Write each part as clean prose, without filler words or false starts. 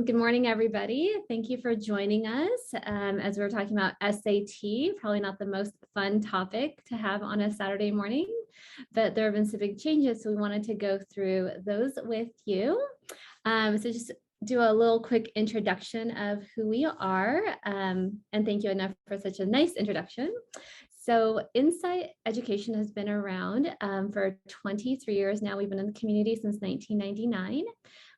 Good morning, everybody. Thank you for joining us as we're talking about SAT, probably not the most fun topic to have on a Saturday morning, but there have been some big changes, so we wanted to go through those with you. So just do a little quick introduction of who we are, and thank you enough for such a nice introduction. So Insight Education has been around for 23 years now. We've been in the community since 1999.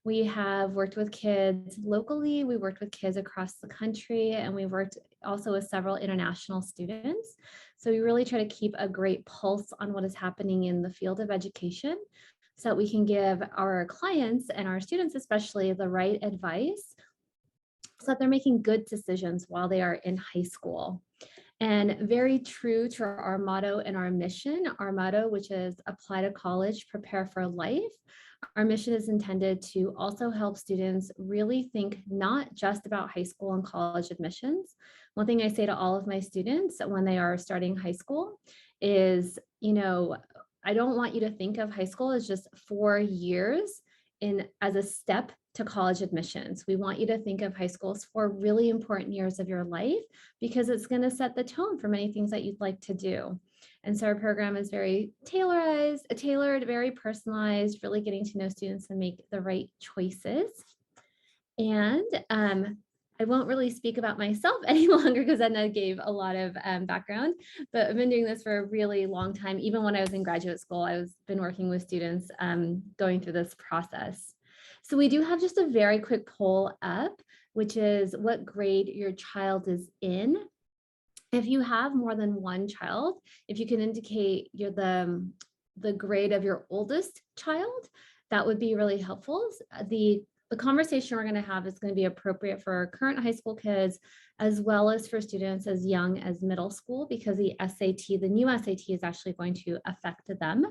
We have worked with kids locally, we worked with kids across the country, and we worked also with several international students. So we really try to keep a great pulse on what is happening in the field of education so that we can give our clients and our students especially the right advice so that they're making good decisions while they are in high school. And very true to our motto and our mission, which is apply to college, prepare for life. Our mission is intended to also help students really think not just about high school and college admissions. One thing I say to all of my students when they are starting high school is, I don't want you to think of high school as just 4 years as a step to college admissions. We want you to think of high school as 4 really important years of your life because it's going to set the tone for many things that you'd like to do. And so our program is very tailored, very personalized, really getting to know students and make the right choices. And I won't really speak about myself any longer because Edna gave a lot of background, but I've been doing this for a really long time. Even when I was in graduate school, I've been working with students going through this process. So we do have just a very quick poll up, which is what grade your child is in. If you have more than one child, if you can indicate the grade of your oldest child, that would be really helpful. The conversation we're going to have is going to be appropriate for current high school kids, as well as for students as young as middle school, because the new SAT is actually going to affect them,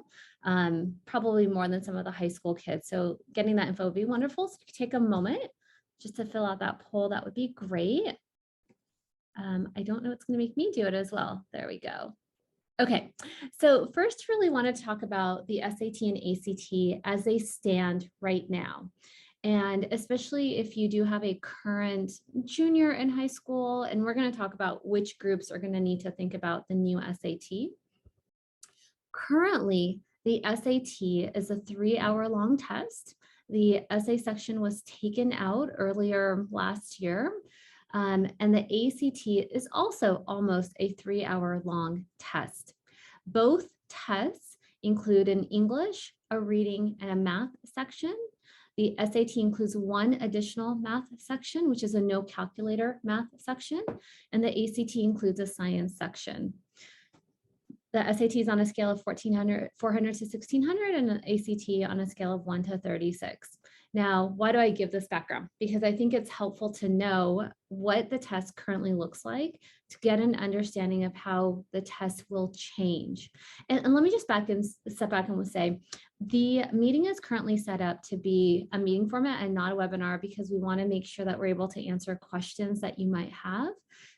probably more than some of the high school kids. So getting that info would be wonderful. So if you take a moment just to fill out that poll, that would be great. I don't know what's going to make me do it as well. There we go. Okay, so first really want to talk about the SAT and ACT as they stand right now. And especially if you do have a current junior in high school, and we're going to talk about which groups are going to need to think about the new SAT. Currently, the SAT is a 3-hour-long test. The essay section was taken out earlier last year. And the ACT is also almost a 3-hour-long test. Both tests include an English, a reading, and a math section. The SAT includes one additional math section, which is a no calculator math section, and the ACT includes a science section. The SAT is on a scale of 400 to 1600, and the ACT on a scale of 1 to 36. Now, why do I give this background? Because I think it's helpful to know what the test currently looks like to get an understanding of how the test will change. And let me just step back and say, the meeting is currently set up to be a meeting format and not a webinar because we want to make sure that we're able to answer questions that you might have.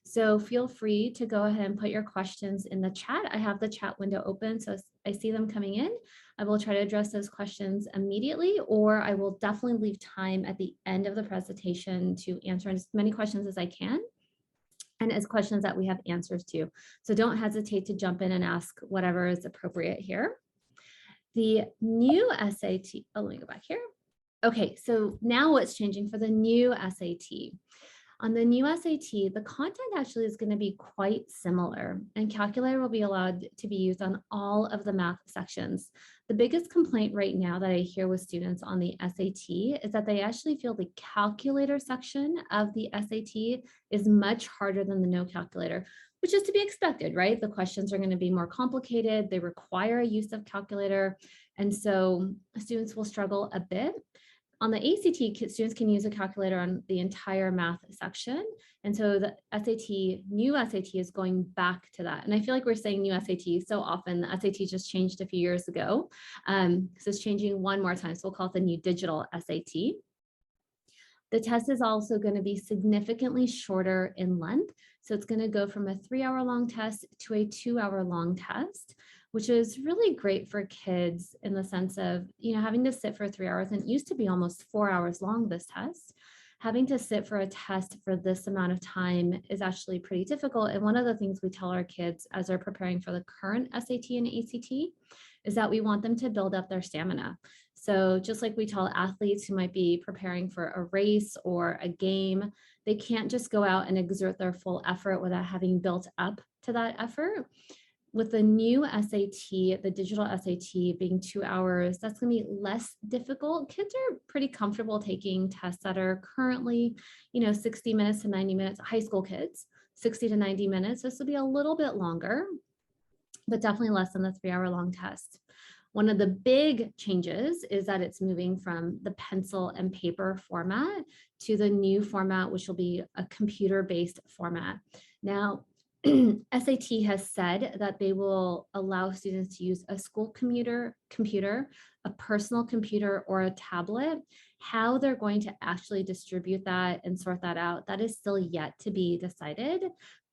So feel free to go ahead and put your questions in the chat. I have the chat window open, so I see them coming in. I will try to address those questions immediately, or I will definitely leave time at the end of the presentation to answer as many questions as I can and as questions that we have answers to. So don't hesitate to jump in and ask whatever is appropriate here. The new SAT, let me go back here. Okay, so now what's changing for the new SAT? On the new SAT, the content actually is going to be quite similar, and calculator will be allowed to be used on all of the math sections. The biggest complaint right now that I hear with students on the SAT is that they actually feel the calculator section of the SAT is much harder than the no calculator, which is to be expected, right? The questions are going to be more complicated. They require a use of calculator, and so students will struggle a bit. On the ACT, students can use a calculator on the entire math section. And so the new SAT is going back to that. And I feel like we're saying new SAT so often. The SAT just changed a few years ago. So it's changing one more time. So we'll call it the new digital SAT. The test is also going to be significantly shorter in length. So it's going to go from a 3-hour long test to a 2-hour long test, which is really great for kids in the sense of, having to sit for 3 hours, and it used to be almost 4 hours long, this test. Having to sit for a test for this amount of time is actually pretty difficult. And one of the things we tell our kids as they're preparing for the current SAT and ACT is that we want them to build up their stamina. So just like we tell athletes who might be preparing for a race or a game, they can't just go out and exert their full effort without having built up to that effort. With the new SAT, the digital SAT being 2 hours, that's going to be less difficult. Kids are pretty comfortable taking tests that are currently, 60 minutes to 90 minutes, high school kids, 60 to 90 minutes. This will be a little bit longer, but definitely less than the 3-hour long test. One of the big changes is that it's moving from the pencil and paper format to the new format, which will be a computer-based format. Now, SAT has said that they will allow students to use a school computer, a personal computer, or a tablet. How they're going to actually distribute that and sort that out, that is still yet to be decided.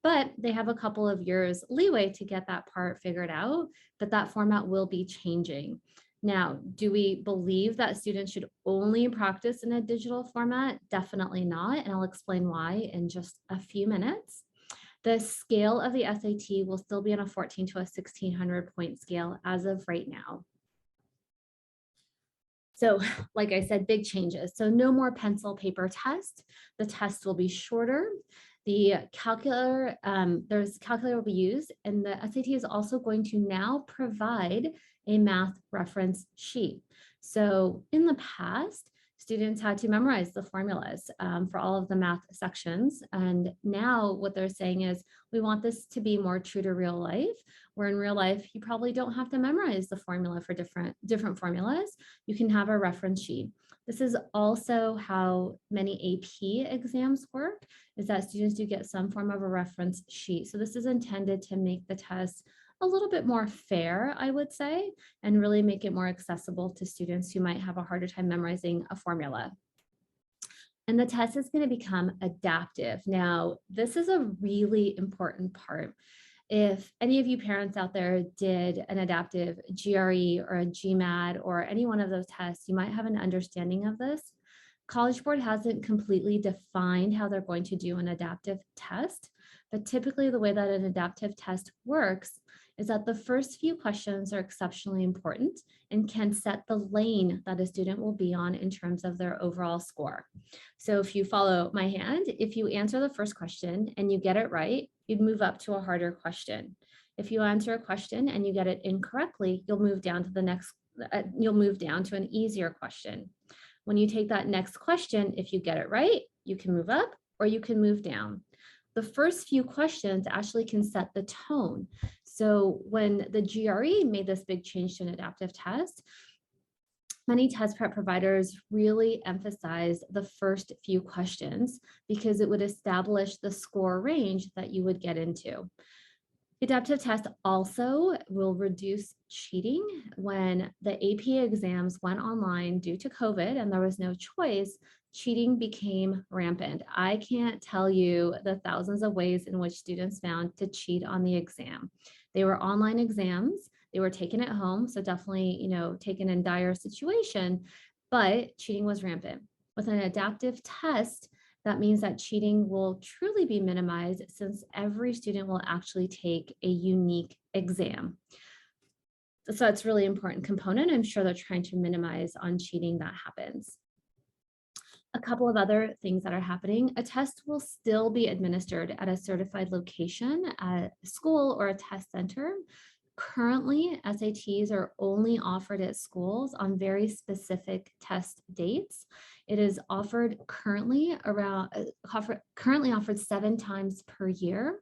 But they have a couple of years leeway to get that part figured out, but that format will be changing. Now, do we believe that students should only practice in a digital format? Definitely not, and I'll explain why in just a few minutes. The scale of the SAT will still be on a 14 to a 1600 point scale as of right now. So like I said, big changes. So no more pencil paper test. The test will be shorter. The calculator, there's calculator will be used, and the SAT is also going to now provide a math reference sheet. So in the past, students had to memorize the formulas for all of the math sections. And now what they're saying is, we want this to be more true to real life, where in real life, you probably don't have to memorize the formula for different formulas. You can have a reference sheet. This is also how many AP exams work, is that students do get some form of a reference sheet. So this is intended to make the test a little bit more fair, I would say, and really make it more accessible to students who might have a harder time memorizing a formula. And the test is going to become adaptive. Now, this is a really important part. If any of you parents out there did an adaptive GRE or a GMAT or any one of those tests, you might have an understanding of this. College Board hasn't completely defined how they're going to do an adaptive test, but typically the way that an adaptive test works is that the first few questions are exceptionally important and can set the lane that a student will be on in terms of their overall score. So if you follow my hand, if you answer the first question and you get it right, you'd move up to a harder question. If you answer a question and you get it incorrectly, you'll move down to the next, you'll move down to an easier question. When you take that next question, if you get it right, you can move up or you can move down. The first few questions actually can set the tone. So when the GRE made this big change to an adaptive test, many test prep providers really emphasized the first few questions because it would establish the score range that you would get into. Adaptive test also will reduce cheating. When the AP exams went online due to COVID and there was no choice, cheating became rampant. I can't tell you the thousands of ways in which students found to cheat on the exam. They were online exams, they were taken at home, so definitely, taken in dire situation, but cheating was rampant. With an adaptive test, that means that cheating will truly be minimized since every student will actually take a unique exam. So that's a really important component. I'm sure they're trying to minimize on cheating that happens. A couple of other things that are happening. A test will still be administered at a certified location, at a school or a test center. Currently, SATs are only offered at schools on very specific test dates. It is offered currently offered 7 times per year.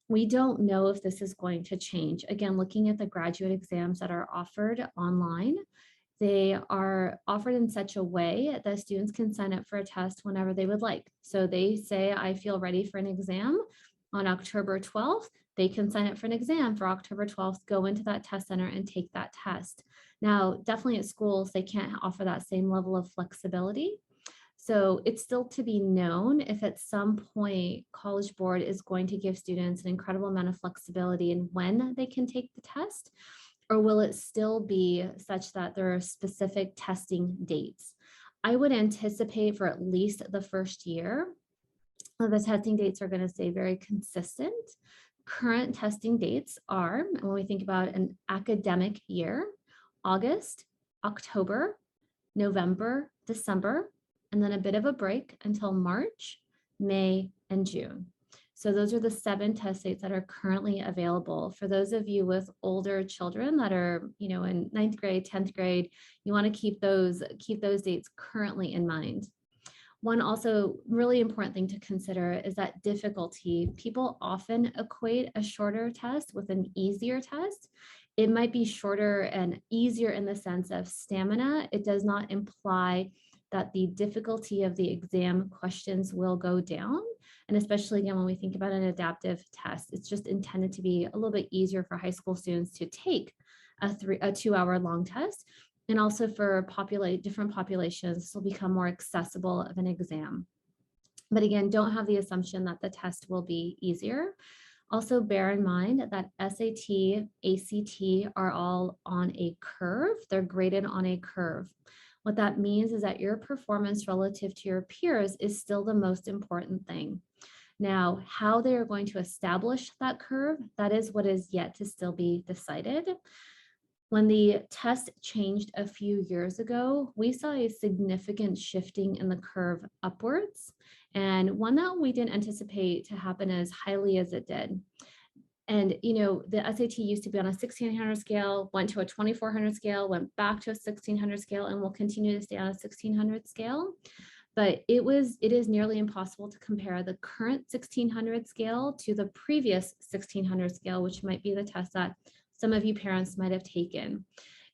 We don't know if this is going to change. Again, looking at the graduate exams that are offered online, they are offered in such a way that students can sign up for a test whenever they would like. So they say, I feel ready for an exam on October 12th. They can sign up for an exam for October 12th, go into that test center and take that test. Now, definitely at schools, they can't offer that same level of flexibility. So it's still to be known if at some point College Board is going to give students an incredible amount of flexibility in when they can take the test, or will it still be such that there are specific testing dates? I would anticipate for at least the first year, the testing dates are going to stay very consistent. Current testing dates are, when we think about an academic year, August, October, November, December, and then a bit of a break until March, May, and June. So those are the 7 test dates that are currently available. For those of you with older children that are, in 9th grade, 10th grade, you want to keep those dates currently in mind. One also really important thing to consider is that difficulty. People often equate a shorter test with an easier test. It might be shorter and easier in the sense of stamina. It does not imply that the difficulty of the exam questions will go down. And especially again, when we think about an adaptive test, it's just intended to be a little bit easier for high school students to take a 2-hour long test. And also for different populations, this will become more accessible of an exam. But again, don't have the assumption that the test will be easier. Also bear in mind that SAT, ACT are all on a curve. They're graded on a curve. What that means is that your performance relative to your peers is still the most important thing. Now, how they are going to establish that curve, that is what is yet to still be decided. When the test changed a few years ago, we saw a significant shifting in the curve upwards, and one that we didn't anticipate to happen as highly as it did. And, the SAT used to be on a 1600 scale, went to a 2400 scale, went back to a 1600 scale, and will continue to stay on a 1600 scale. But it is nearly impossible to compare the current 1600 scale to the previous 1600 scale, which might be the test that some of you parents might have taken.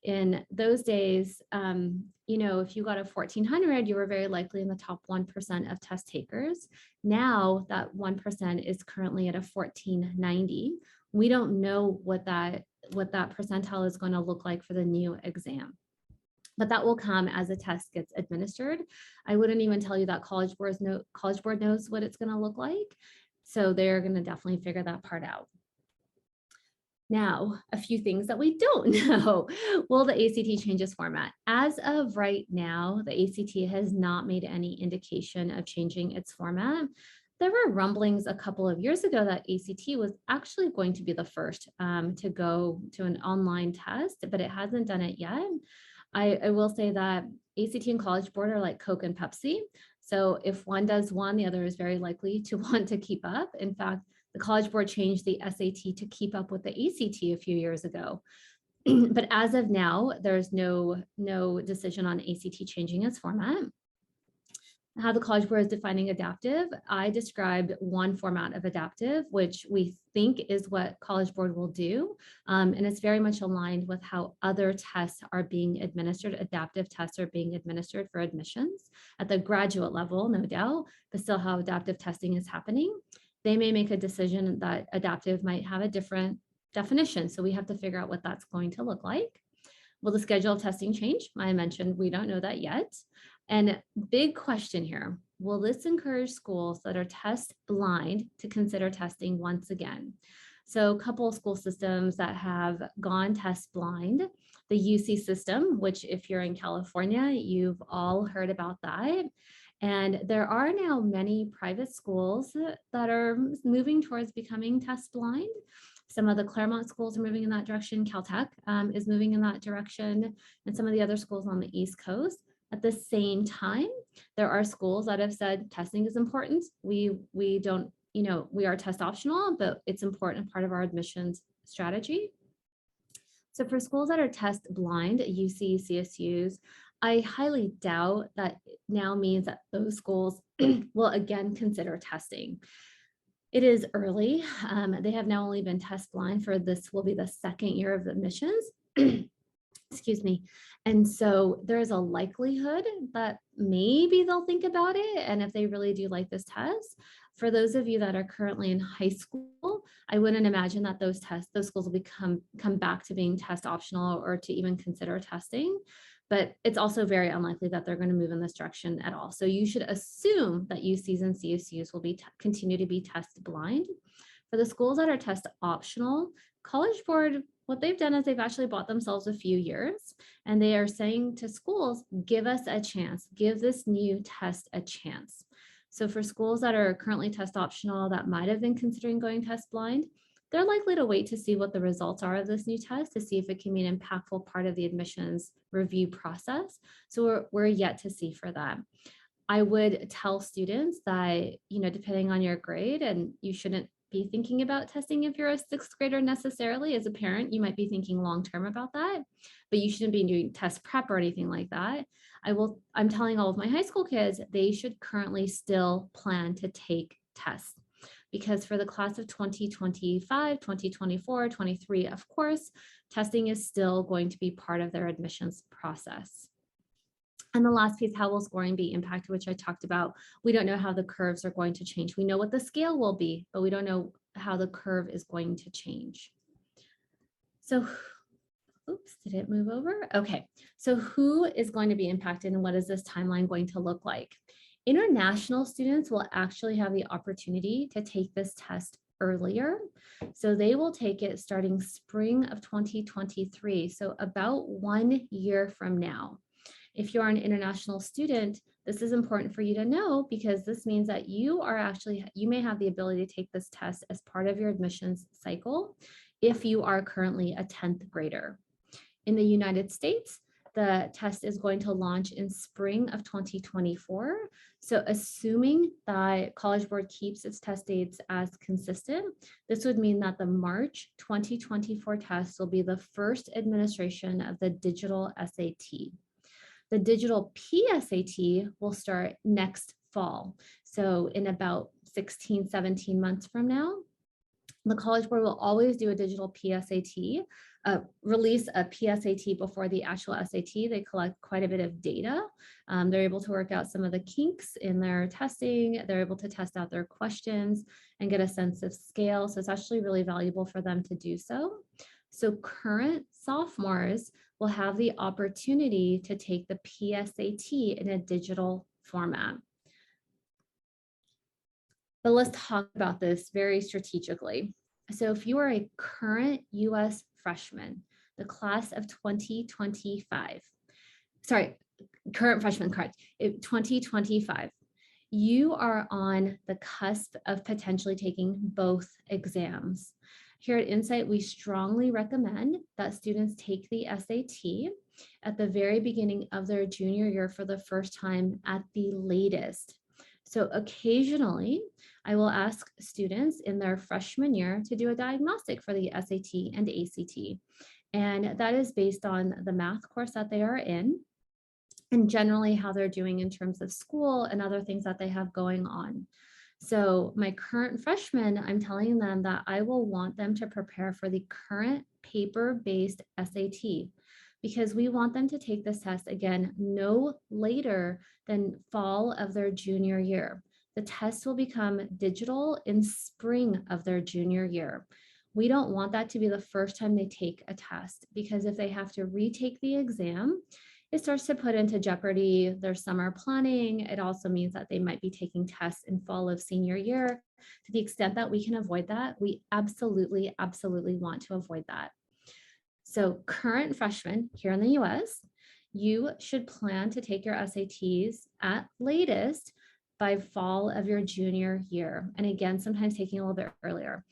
In those days, if you got a 1400, you were very likely in the top 1% of test takers. Now that 1% is currently at a 1490. We don't know what that percentile is going to look like for the new exam. But that will come as a test gets administered. I wouldn't even tell you that College Board knows what it's going to look like. So they're going to definitely figure that part out. Now, a few things that we don't know. Will the ACT change its format? As of right now, the ACT has not made any indication of changing its format. There were rumblings a couple of years ago that ACT was actually going to be the first to go to an online test, but it hasn't done it yet. I will say that ACT and College Board are like Coke and Pepsi. So if one does one, the other is very likely to want to keep up. In fact, the College Board changed the SAT to keep up with the ACT a few years ago. But as of now, there's no decision on ACT changing its format. How the College Board is defining adaptive, I described one format of adaptive, which we think is what College Board will do. And it's very much aligned with how other tests are being administered. Adaptive tests are being administered for admissions at the graduate level, no doubt, but still how adaptive testing is happening. They may make a decision that adaptive might have a different definition. So we have to figure out what that's going to look like. Will the schedule of testing change? I mentioned we don't know that yet. And big question here, will this encourage schools that are test blind to consider testing once again? So a couple of school systems that have gone test blind, the UC system, which if you're in California, you've all heard about that. And there are now many private schools that are moving towards becoming test blind. Some of the Claremont schools are moving in that direction. Caltech is moving in that direction, and some of the other schools on the East Coast. At the same time, there are schools that have said testing is important. We don't, we are test optional, but it's important part of our admissions strategy. So for schools that are test blind, UC, CSUs, I highly doubt that now means that those schools will again consider testing. It is early. They have now only been test blind for this will be the second year of admissions. Excuse me. And so there's a likelihood that maybe they'll think about it. And if they really do like this test, for those of you that are currently in high school, I wouldn't imagine that those schools will come back to being test optional or to even consider testing. but it's also very unlikely that they're going to move in this direction at all. So you should assume that UCs and CSUs will be continue to be test blind. For the schools that are test optional, College Board, what they've done is they've actually bought themselves a few years, and they are saying to schools, give us a chance, give this new test a chance. So for schools that are currently test optional that might have been considering going test blind, they're likely to wait to see what the results are of this new test to see if it can be an impactful part of the admissions review process. So we're yet to see for that. I would tell students that, depending on your grade, and you shouldn't be thinking about testing if you're a sixth grader necessarily. As a parent, you might be thinking long-term about that, but you shouldn't be doing test prep or anything like that. I'm telling all of my high school kids, they should currently still plan to take tests, because for the class of 2025, 2024, 23, of course, testing is still going to be part of their admissions process. And the last piece, how will scoring be impacted, which I talked about. We don't know how the curves are going to change. We know what the scale will be, but we don't know how the curve is going to change. So, oops, did it move over? Okay, so who is going to be impacted and what is this timeline going to look like? International students will actually have the opportunity to take this test earlier. So they will take it starting spring of 2023, so about 1 year from now. If you're an international student, this is important for you to know, because this means that you may have the ability to take this test as part of your admissions cycle if you are currently a 10th grader. In the United States, the test is going to launch in spring of 2024. So assuming that College Board keeps its test dates as consistent, this would mean that the March 2024 test will be the first administration of the digital SAT. The digital PSAT will start next fall. So in about 16, 17 months from now, the College Board will always do a digital PSAT, release a PSAT before the actual SAT. They collect quite a bit of data. They're able to work out some of the kinks in their testing. They're able to test out their questions and get a sense of scale. So it's actually really valuable for them to do so. So current sophomores will have the opportunity to take the PSAT in a digital format. But let's talk about this very strategically. So if you are a current US freshman, the class of 2025, current freshman, correct, 2025, you are on the cusp of potentially taking both exams. Here at Insight, we strongly recommend that students take the SAT at the very beginning of their junior year for the first time at the latest. So occasionally, I will ask students in their freshman year to do a diagnostic for the SAT and ACT. And that is based on the math course that they are in, and generally how they're doing in terms of school and other things that they have going on. So my current freshmen, I'm telling them that I will want them to prepare for the current paper-based SAT, because we want them to take this test again no later than fall of their junior year. The test will become digital in spring of their junior year. We don't want that to be the first time they take a test, because if they have to retake the exam, it starts to put into jeopardy their summer planning. It also means that they might be taking tests in fall of senior year. To the extent that we can avoid that, we absolutely, absolutely want to avoid that. So current freshmen here in the US, you should plan to take your SATs at latest by fall of your junior year. And again, sometimes taking a little bit earlier.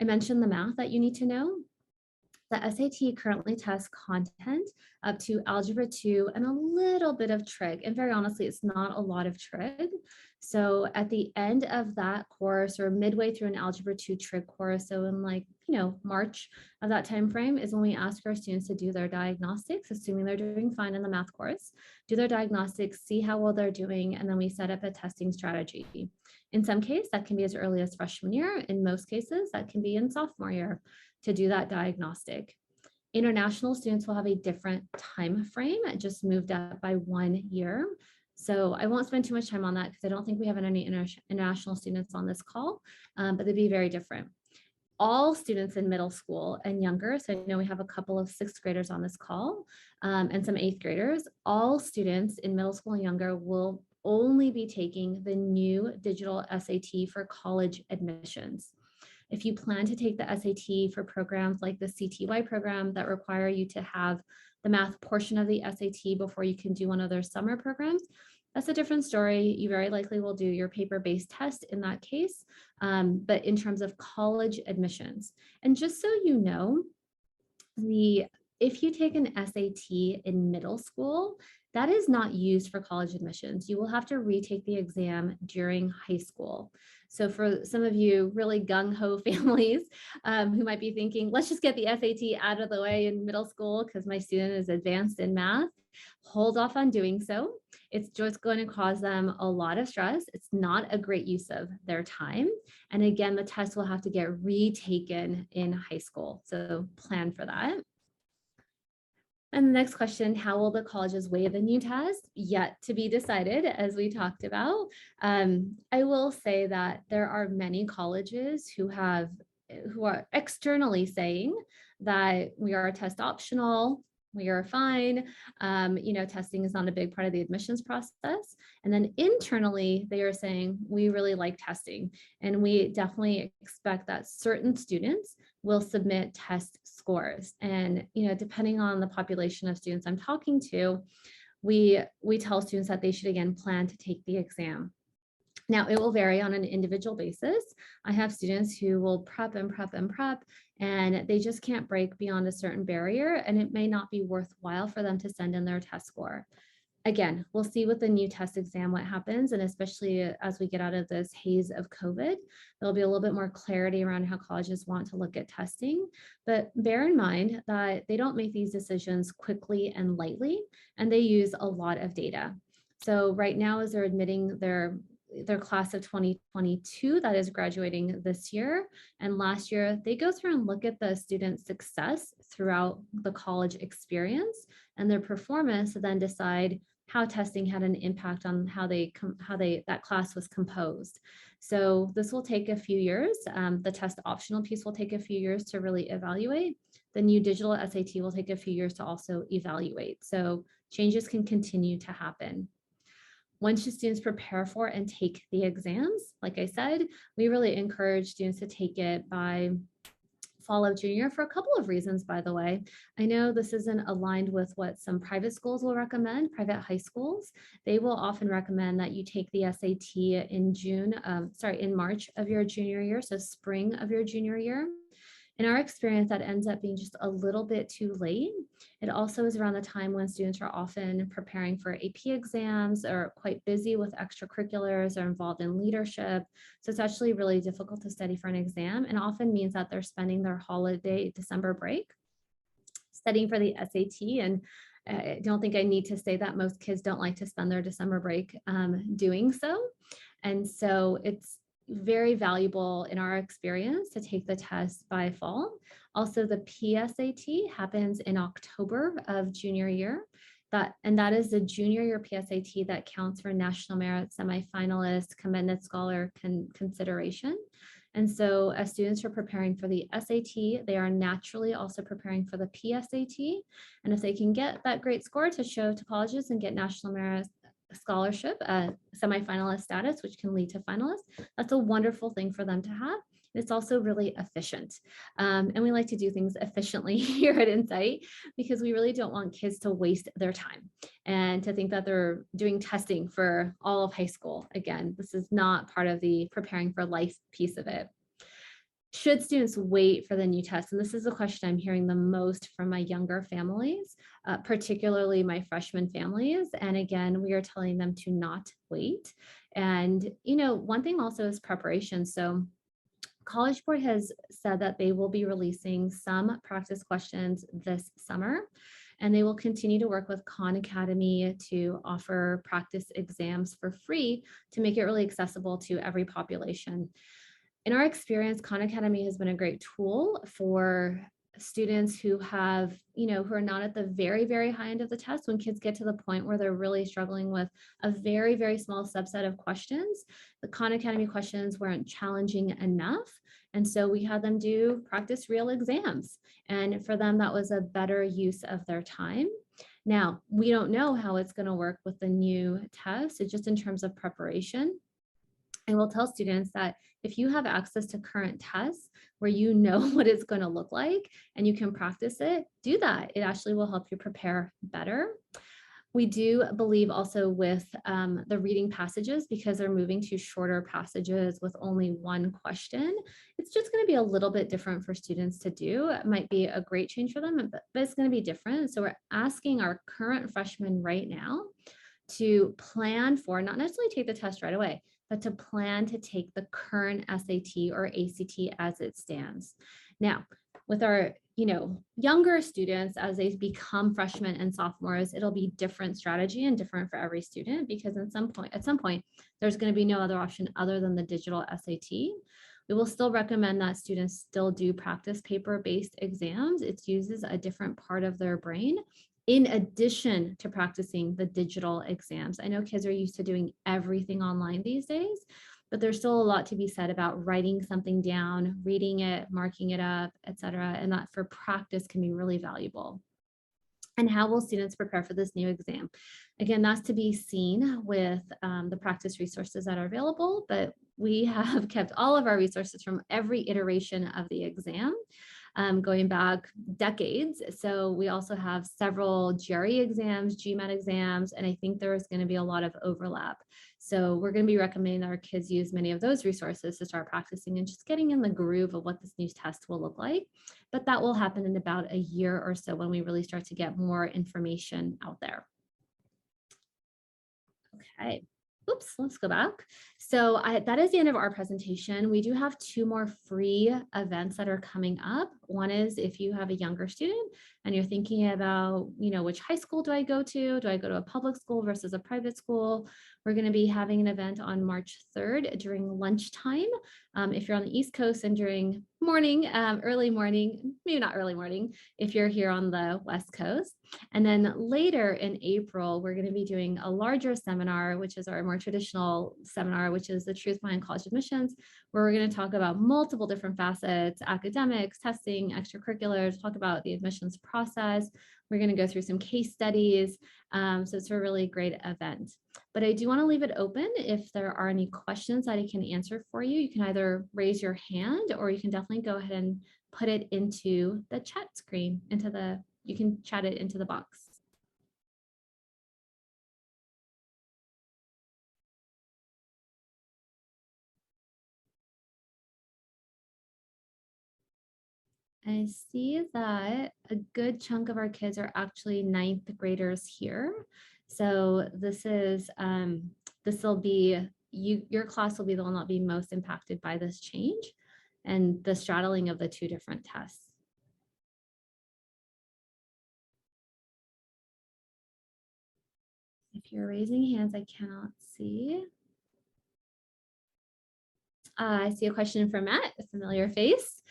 I mentioned the math that you need to know. The SAT currently tests content up to Algebra 2 and a little bit of trig. And very honestly, it's not a lot of trig. So at the end of that course, or midway through an Algebra 2 trig course, so in March of that time frame is when we ask our students to do their diagnostics, assuming they're doing fine in the math course, do their diagnostics, see how well they're doing, and then we set up a testing strategy. In some cases, that can be as early as freshman year. In most cases, that can be in sophomore year to do that diagnostic. International students will have a different time frame. It just moved up by 1 year. So I won't spend too much time on that because I don't think we have any international students on this call, but they'd be very different. all students in middle school and younger, so I know we have a couple of sixth graders on this call, and some eighth graders, all students in middle school and younger will only be taking the new digital SAT for college admissions. If you plan to take the SAT for programs like the CTY program that require you to have the math portion of the SAT before you can do one of their summer programs, that's a different story. You very likely will do your paper-based test in that case, but in terms of college admissions. And just so you know, if you take an SAT in middle school, that is not used for college admissions. You will have to retake the exam during high school. So for some of you really gung-ho families who might be thinking, let's just get the SAT out of the way in middle school because my student is advanced in math, hold off on doing so. It's just going to cause them a lot of stress. It's not a great use of their time. And again, the test will have to get retaken in high school. So plan for that. And the next question, how will the colleges weigh the new test? Yet to be decided, as we talked about. I will say that there are many colleges who are externally saying that we are test optional, we are fine. Testing is not a big part of the admissions process. And then internally, they are saying, we really like testing. And we definitely expect that certain students will submit test scores. And, depending on the population of students I'm talking to, we tell students that they should, again, plan to take the exam. Now, it will vary on an individual basis. I have students who will prep and prep and prep, and they just can't break beyond a certain barrier, and it may not be worthwhile for them to send in their test score. Again, we'll see with the new test exam what happens, and especially as we get out of this haze of COVID, there'll be a little bit more clarity around how colleges want to look at testing. But bear in mind that they don't make these decisions quickly and lightly, and they use a lot of data. So right now, as they're admitting their class of 2022 that is graduating this year and last year, they go through and look at the student's success throughout the college experience and their performance to then decide how testing had an impact on how that class was composed. So this will take a few years. The test optional piece will take a few years to really evaluate. The new digital SAT will take a few years to also evaluate. So changes can continue to happen. Once your students prepare for and take the exams, like I said, we really encourage students to take it by fall of junior for a couple of reasons, by the way. I know this isn't aligned with what some private schools will recommend, private high schools. They will often recommend that you take the SAT in March of your junior year, so spring of your junior year. In our experience, that ends up being just a little bit too late. It also is around the time when students are often preparing for AP exams or quite busy with extracurriculars or involved in leadership. So it's actually really difficult to study for an exam and often means that they're spending their holiday December break studying for the SAT. And I don't think I need to say that most kids don't like to spend their December break doing so. And so it's very valuable in our experience to take the test by fall. Also, the PSAT happens in October of junior year. That is the junior year PSAT that counts for national merit, semifinalist, commended scholar consideration. And so as students are preparing for the SAT, they are naturally also preparing for the PSAT. And if they can get that great score to show to colleges and get national merit scholarship, semifinalist status, which can lead to finalists, that's a wonderful thing for them to have. It's also really efficient. And we like to do things efficiently here at Insight because we really don't want kids to waste their time and to think that they're doing testing for all of high school. Again, this is not part of the preparing for life piece of it. Should students wait for the new test? And this is a question I'm hearing the most from my younger families, particularly my freshman families. And again, we are telling them to not wait. And, one thing also is preparation. So College Board has said that they will be releasing some practice questions this summer, and they will continue to work with Khan Academy to offer practice exams for free to make it really accessible to every population. In our experience, Khan Academy has been a great tool for students who have, who are not at the very, very high end of the test. When kids get to the point where they're really struggling with a very, very small subset of questions, the Khan Academy questions weren't challenging enough. And so we had them do practice real exams. And for them, that was a better use of their time. Now, we don't know how it's going to work with the new test. So just in terms of preparation, I will tell students that if you have access to current tests where you know what it's going to look like and you can practice it, do that. It actually will help you prepare better. We do believe also with the reading passages, because they're moving to shorter passages with only one question, it's just going to be a little bit different for students to do. It might be a great change for them, but it's going to be different. So we're asking our current freshmen right now to plan for, not necessarily take the test right away, but to plan to take the current SAT or ACT as it stands. Now, with our younger students, as they become freshmen and sophomores, it'll be different strategy and different for every student, because at some point, there's going to be no other option other than the digital SAT. We will still recommend that students still do practice paper-based exams. It uses a different part of their brain in addition to practicing the digital exams. I know kids are used to doing everything online these days, but there's still a lot to be said about writing something down, reading it, marking it up, etc. And that for practice can be really valuable. And how will students prepare for this new exam? Again, that's to be seen with the practice resources that are available, but we have kept all of our resources from every iteration of the exam, going back decades. So we also have several GRE exams, GMAT exams, and I think there's going to be a lot of overlap. So we're going to be recommending that our kids use many of those resources to start practicing and just getting in the groove of what this new test will look like. But that will happen in about a year or so when we really start to get more information out there. Okay. Oops, let's go back. So that is the end of our presentation. We do have 2 more free events that are coming up. One is if you have a younger student and you're thinking about, which high school do I go to? Do I go to a public school versus a private school? We're going to be having an event on March 3rd during lunchtime. If you're on the East Coast, and during morning, early morning, maybe not early morning, if you're here on the West Coast. And then later in April, we're going to be doing a larger seminar, which is our more traditional seminar, which is the truth behind college admissions, where we're going to talk about multiple different facets: academics, testing, extracurriculars, talk about the admissions process. We're going to go through some case studies. So it's a really great event. But I do want to leave it open. If there are any questions that I can answer for you, you can either raise your hand, or you can definitely go ahead and put it into the chat screen, you can chat it into the box. I see that a good chunk of our kids are actually 9th graders here. So this will be, your class will be the one that'll be most impacted by this change and the straddling of the 2 different tests. If you're raising hands, I cannot see. I see a question from Matt, a familiar face.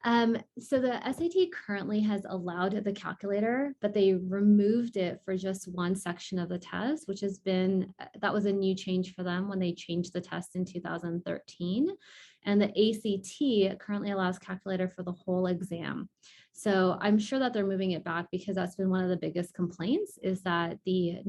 So the SAT currently has allowed the calculator, but they removed it for just one section of the test, which that was a new change for them when they changed the test in 2013. And the ACT currently allows calculator for the whole exam. So I'm sure that they're moving it back, because that's been one of the biggest complaints, is that the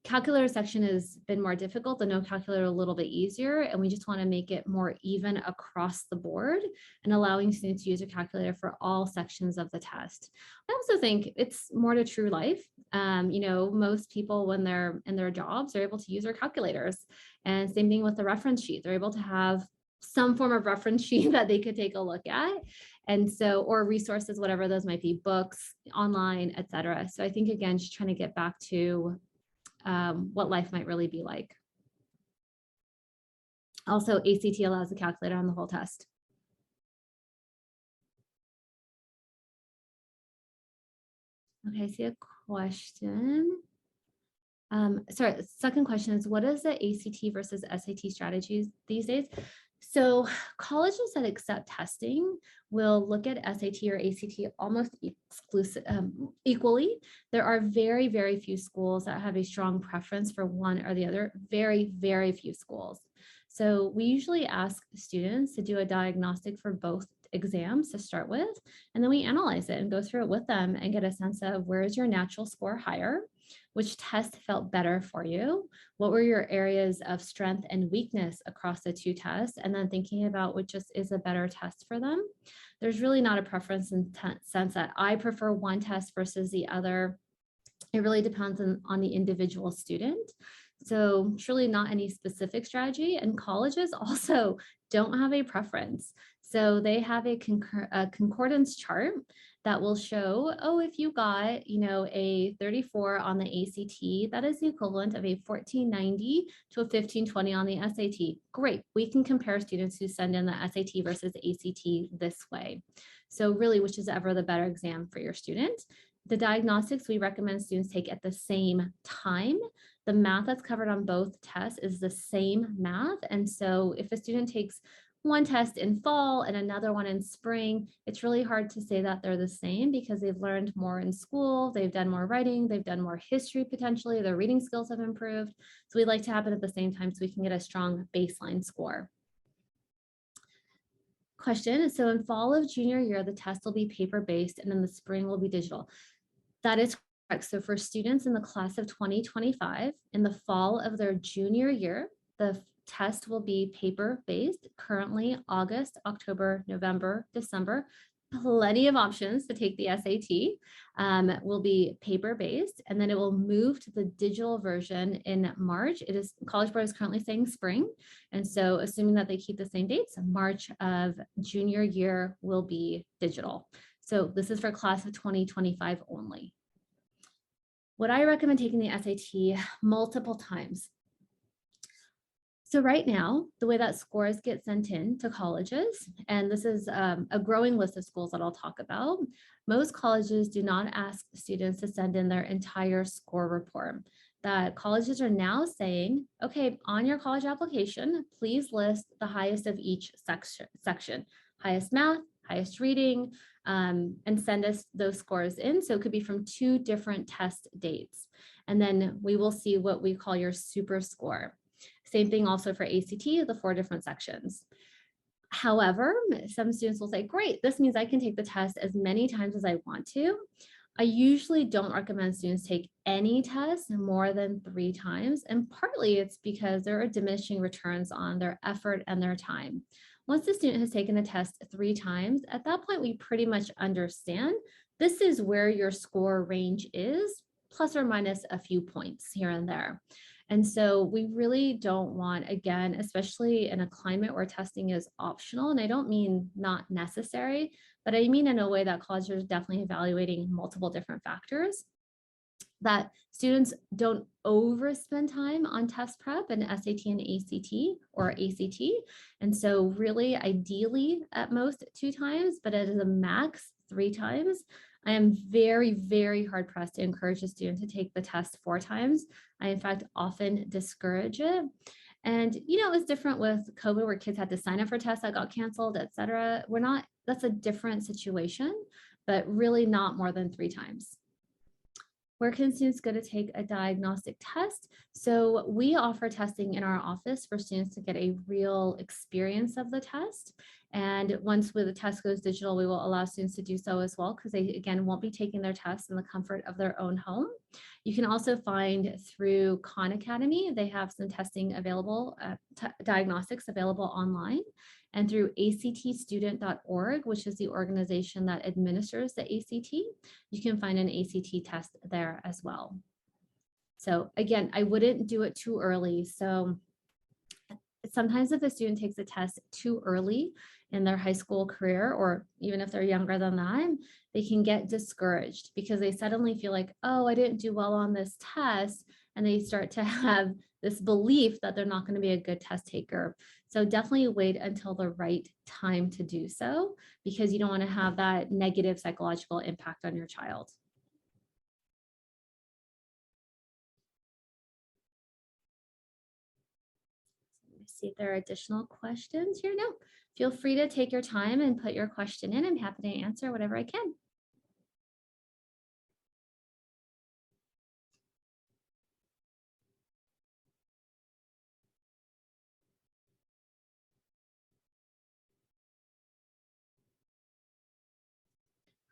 calculator section has been more difficult, the no calculator a little bit easier, and we just want to make it more even across the board and allowing students to use a calculator for all sections of the test. I also think it's more to true life. Most people, when they're in their jobs, are able to use their calculators, and same thing with the reference sheet. They're able to have some form of reference sheet that they could take a look at. And so, or resources, whatever those might be, books, online, etc. So I think, again, just trying to get back to what life might really be like. Also, ACT allows the calculator on the whole test. Okay, I see a question. Sorry, second question is, what is the ACT versus SAT strategies these days? So colleges that accept testing will look at SAT or ACT almost equally. There are very, very few schools that have a strong preference for one or the other, very, very few schools. So we usually ask students to do a diagnostic for both exams to start with, and then we analyze it and go through it with them and get a sense of where is your natural score higher, which test felt better for you, what were your areas of strength and weakness across the two tests, and then thinking about which just is a better test for them. There's really not a preference in sense that I prefer one test versus the other. It really depends on the individual student. So truly not any specific strategy, and colleges also don't have a preference. So they have a concordance chart that will show, oh, if you got, a 34 on the ACT, that is the equivalent of a 1490 to a 1520 on the SAT. Great, we can compare students who send in the SAT versus ACT this way. So really, which is ever the better exam for your student. The diagnostics we recommend students take at the same time. The math that's covered on both tests is the same math. And so if a student takes one test in fall and another one in spring, it's really hard to say that they're the same because they've learned more in school, they've done more writing, they've done more history potentially, their reading skills have improved. So we like to have it at the same time so we can get a strong baseline score. Question, so in fall of junior year, the test will be paper-based and in the spring will be digital. That is correct. So for students in the class of 2025, in the fall of their junior year, the test will be paper-based, currently August, October, November, December. Plenty of options to take the SAT, will be paper-based, and then it will move to the digital version in March. It is, College Board is currently saying spring. And so assuming that they keep the same dates, March of junior year will be digital. So this is for class of 2025 only. Would I recommend taking the SAT multiple times? So right now, the way that scores get sent in to colleges, and this is a growing list of schools that I'll talk about, most colleges do not ask students to send in their entire score report. That colleges are now saying, okay, on your college application, please list the highest of each section, highest math, highest reading, and send us those scores in. So it could be from 2 different test dates. And then we will see what we call your super score. Same thing also for ACT, the 4 different sections. However, some students will say, great, this means I can take the test as many times as I want to. I usually don't recommend students take any test more than 3 times. And partly it's because there are diminishing returns on their effort and their time. Once the student has taken the test 3 times, at that point, we pretty much understand this is where your score range is, plus or minus a few points here and there. And so we really don't want, again, especially in a climate where testing is optional, and I don't mean not necessary, but I mean in a way that colleges are definitely evaluating multiple different factors, that students don't overspend time on test prep and SAT and ACT or ACT. And so really ideally at most 2 times, but at a max 3 times. I am very, very hard pressed to encourage a student to take the test 4 times. I, in fact, often discourage it. And, it's different with COVID where kids had to sign up for tests that got canceled, et cetera. That's a different situation, but really not more than 3 times. Where can students go to take a diagnostic test? So we offer testing in our office for students to get a real experience of the test. And once the test goes digital, we will allow students to do so as well, because they, again, won't be taking their tests in the comfort of their own home. You can also find through Khan Academy, they have some testing available, diagnostics available online. And through actstudent.org, which is the organization that administers the ACT, you can find an ACT test there as well. So again, I wouldn't do it too early. So sometimes if a student takes a test too early in their high school career, or even if they're younger than that, they can get discouraged because they suddenly feel like, oh, I didn't do well on this test. And they start to have this belief that they're not going to be a good test taker. So definitely wait until the right time to do so, because you don't want to have that negative psychological impact on your child. see if there are additional questions here. No, feel free to take your time and put your question in. I'm happy to answer whatever I can.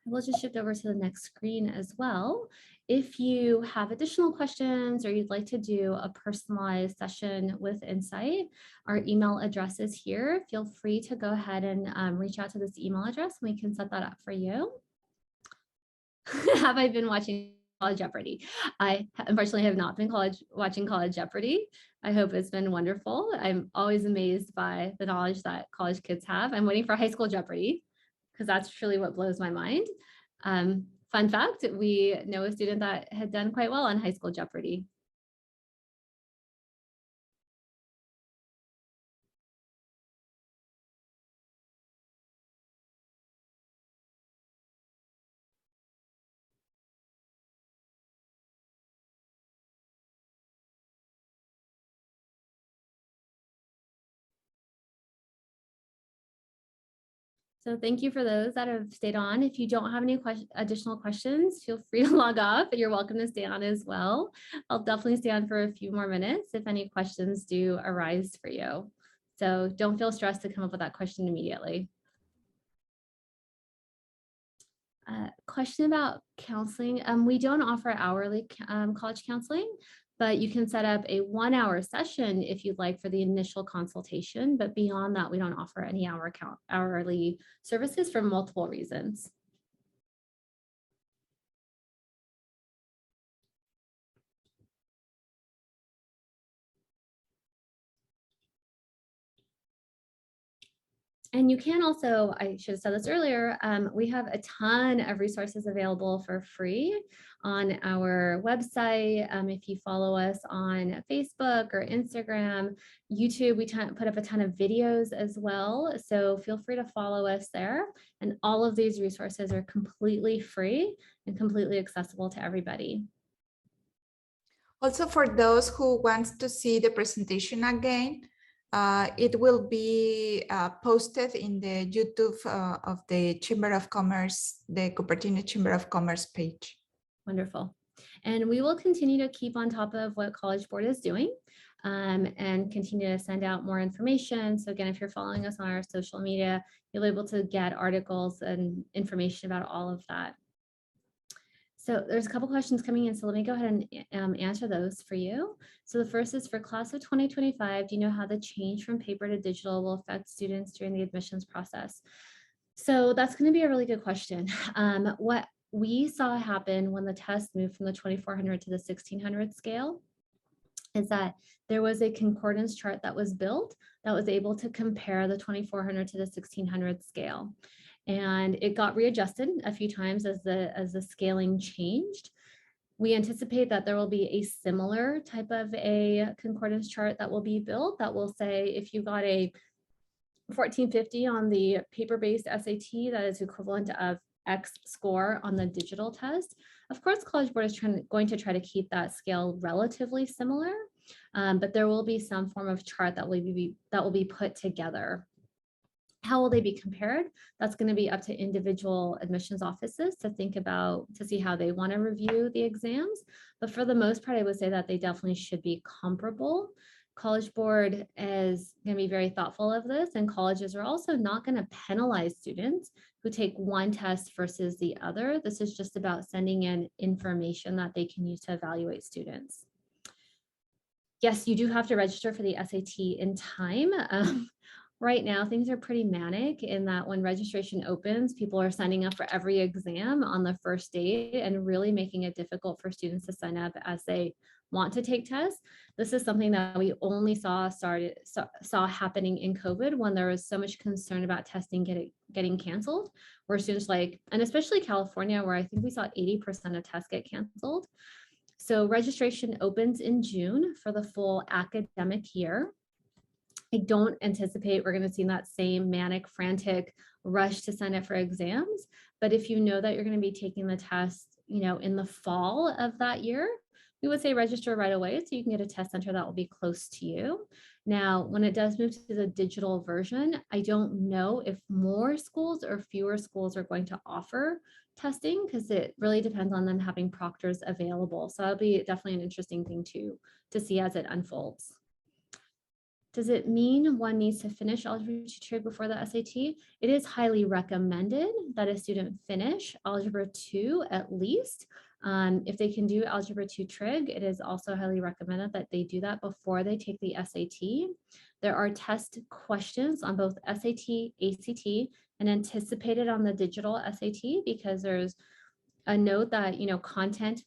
We'll just shift over to the next screen as well. If you have additional questions or you'd like to do a personalized session with Insight, our email address is here. Feel free to go ahead and reach out to this email address and we can set that up for you. Have I been watching College Jeopardy? I unfortunately have not been watching College Jeopardy. I hope it's been wonderful. I'm always amazed by the knowledge that college kids have. I'm waiting for high school Jeopardy because that's truly what blows my mind. Fun fact, we know a student that had done quite well on high school Jeopardy. So thank you for those that have stayed on. If you don't have any additional questions, feel free to log off. You're welcome to stay on as well. I'll definitely stay on for a few more minutes if any questions do arise for you. So don't feel stressed to come up with that question immediately. Question about counseling. We don't offer hourly college counseling, but you can set up a 1-hour session if you'd like for the initial consultation. But beyond that, we don't offer any hourly services for multiple reasons. And you can also, I should have said this earlier, we have a ton of resources available for free on our website. If you follow us on Facebook or Instagram, YouTube, we put up a ton of videos as well. So feel free to follow us there. And all of these resources are completely free and completely accessible to everybody. Also, for those who want to see the presentation again, it will be posted in the YouTube of the Chamber of Commerce, the Cupertino Chamber of Commerce page. Wonderful. And we will continue to keep on top of what College Board is doing and continue to send out more information. So again, if you're following us on our social media, you'll be able to get articles and information about all of that. So there's a couple questions coming in, so let me go ahead and answer those for you. So the first is for class of 2025, do you know how the change from paper to digital will affect students during the admissions process? So that's going to be a really good question. What we saw happen when the test moved from the 2400 to the 1600 scale is that there was a concordance chart that was built that was able to compare the 2400 to the 1600 scale. And it got readjusted a few times as the scaling changed. We anticipate that there will be a similar type of a concordance chart that will be built that will say if you got a 1450 on the paper-based SAT, that is equivalent of X score on the digital test. Of course, College Board is going to try to keep that scale relatively similar, but there will be some form of chart that will be put together. How will they be compared? That's going to be up to individual admissions offices to think about, to see how they want to review the exams. But for the most part, I would say that they definitely should be comparable. College Board is going to be very thoughtful of this, and colleges are also not going to penalize students who take one test versus the other. This is just about sending in information that they can use to evaluate students. Yes, you do have to register for the SAT in time. Right now, things are pretty manic in that when registration opens, people are signing up for every exam on the first day and really making it difficult for students to sign up as they want to take tests. This is something that we only saw happening in COVID when there was so much concern about testing getting canceled, where students and especially California, where I think we saw 80% of tests get canceled. So registration opens in June for the full academic year. I don't anticipate we're going to see that same manic, frantic rush to sign up for exams. But if you know that you're going to be taking the test, in the fall of that year, we would say register right away so you can get a test center that will be close to you. Now, when it does move to the digital version, I don't know if more schools or fewer schools are going to offer testing, because it really depends on them having proctors available. So that'll be definitely an interesting thing to see as it unfolds. Does it mean one needs to finish Algebra 2 Trig before the SAT? It is highly recommended that a student finish Algebra 2 at least. If they can do Algebra 2 Trig, it is also highly recommended that they do that before they take the SAT. There are test questions on both SAT, ACT, and anticipated on the digital SAT, because there's a note that, content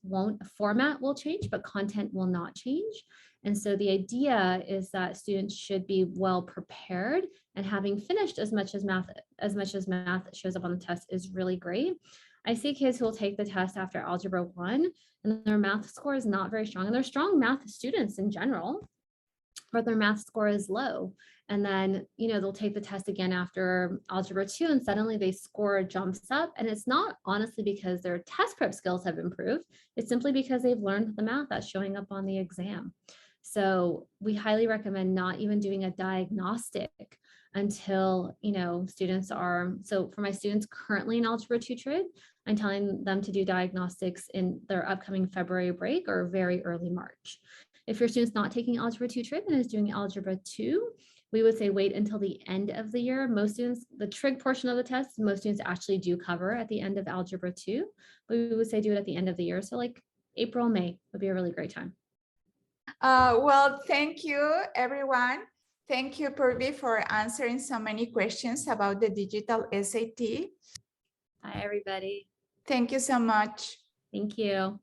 format will change, but content will not change. And so the idea is that students should be well prepared, and having finished as much as math shows up on the test is really great. I see kids who will take the test after Algebra 1 and their math score is not very strong, and they're strong math students in general, but their math score is low. And then, they'll take the test again after Algebra 2 and suddenly they score jumps up. And it's not honestly because their test prep skills have improved. It's simply because they've learned the math that's showing up on the exam. So we highly recommend not even doing a diagnostic until, students are, so for my students currently in Algebra 2 Trig, I'm telling them to do diagnostics in their upcoming February break or very early March. If your student's not taking Algebra 2 Trig and is doing Algebra 2, we would say wait until the end of the year. Most students, the Trig portion of the test, most students actually do cover at the end of Algebra 2, but we would say do it at the end of the year. So like April, May would be a really great time. Well, thank you, everyone. Thank you, Purvi, for answering so many questions about the digital SAT. Hi, everybody. Thank you so much. Thank you.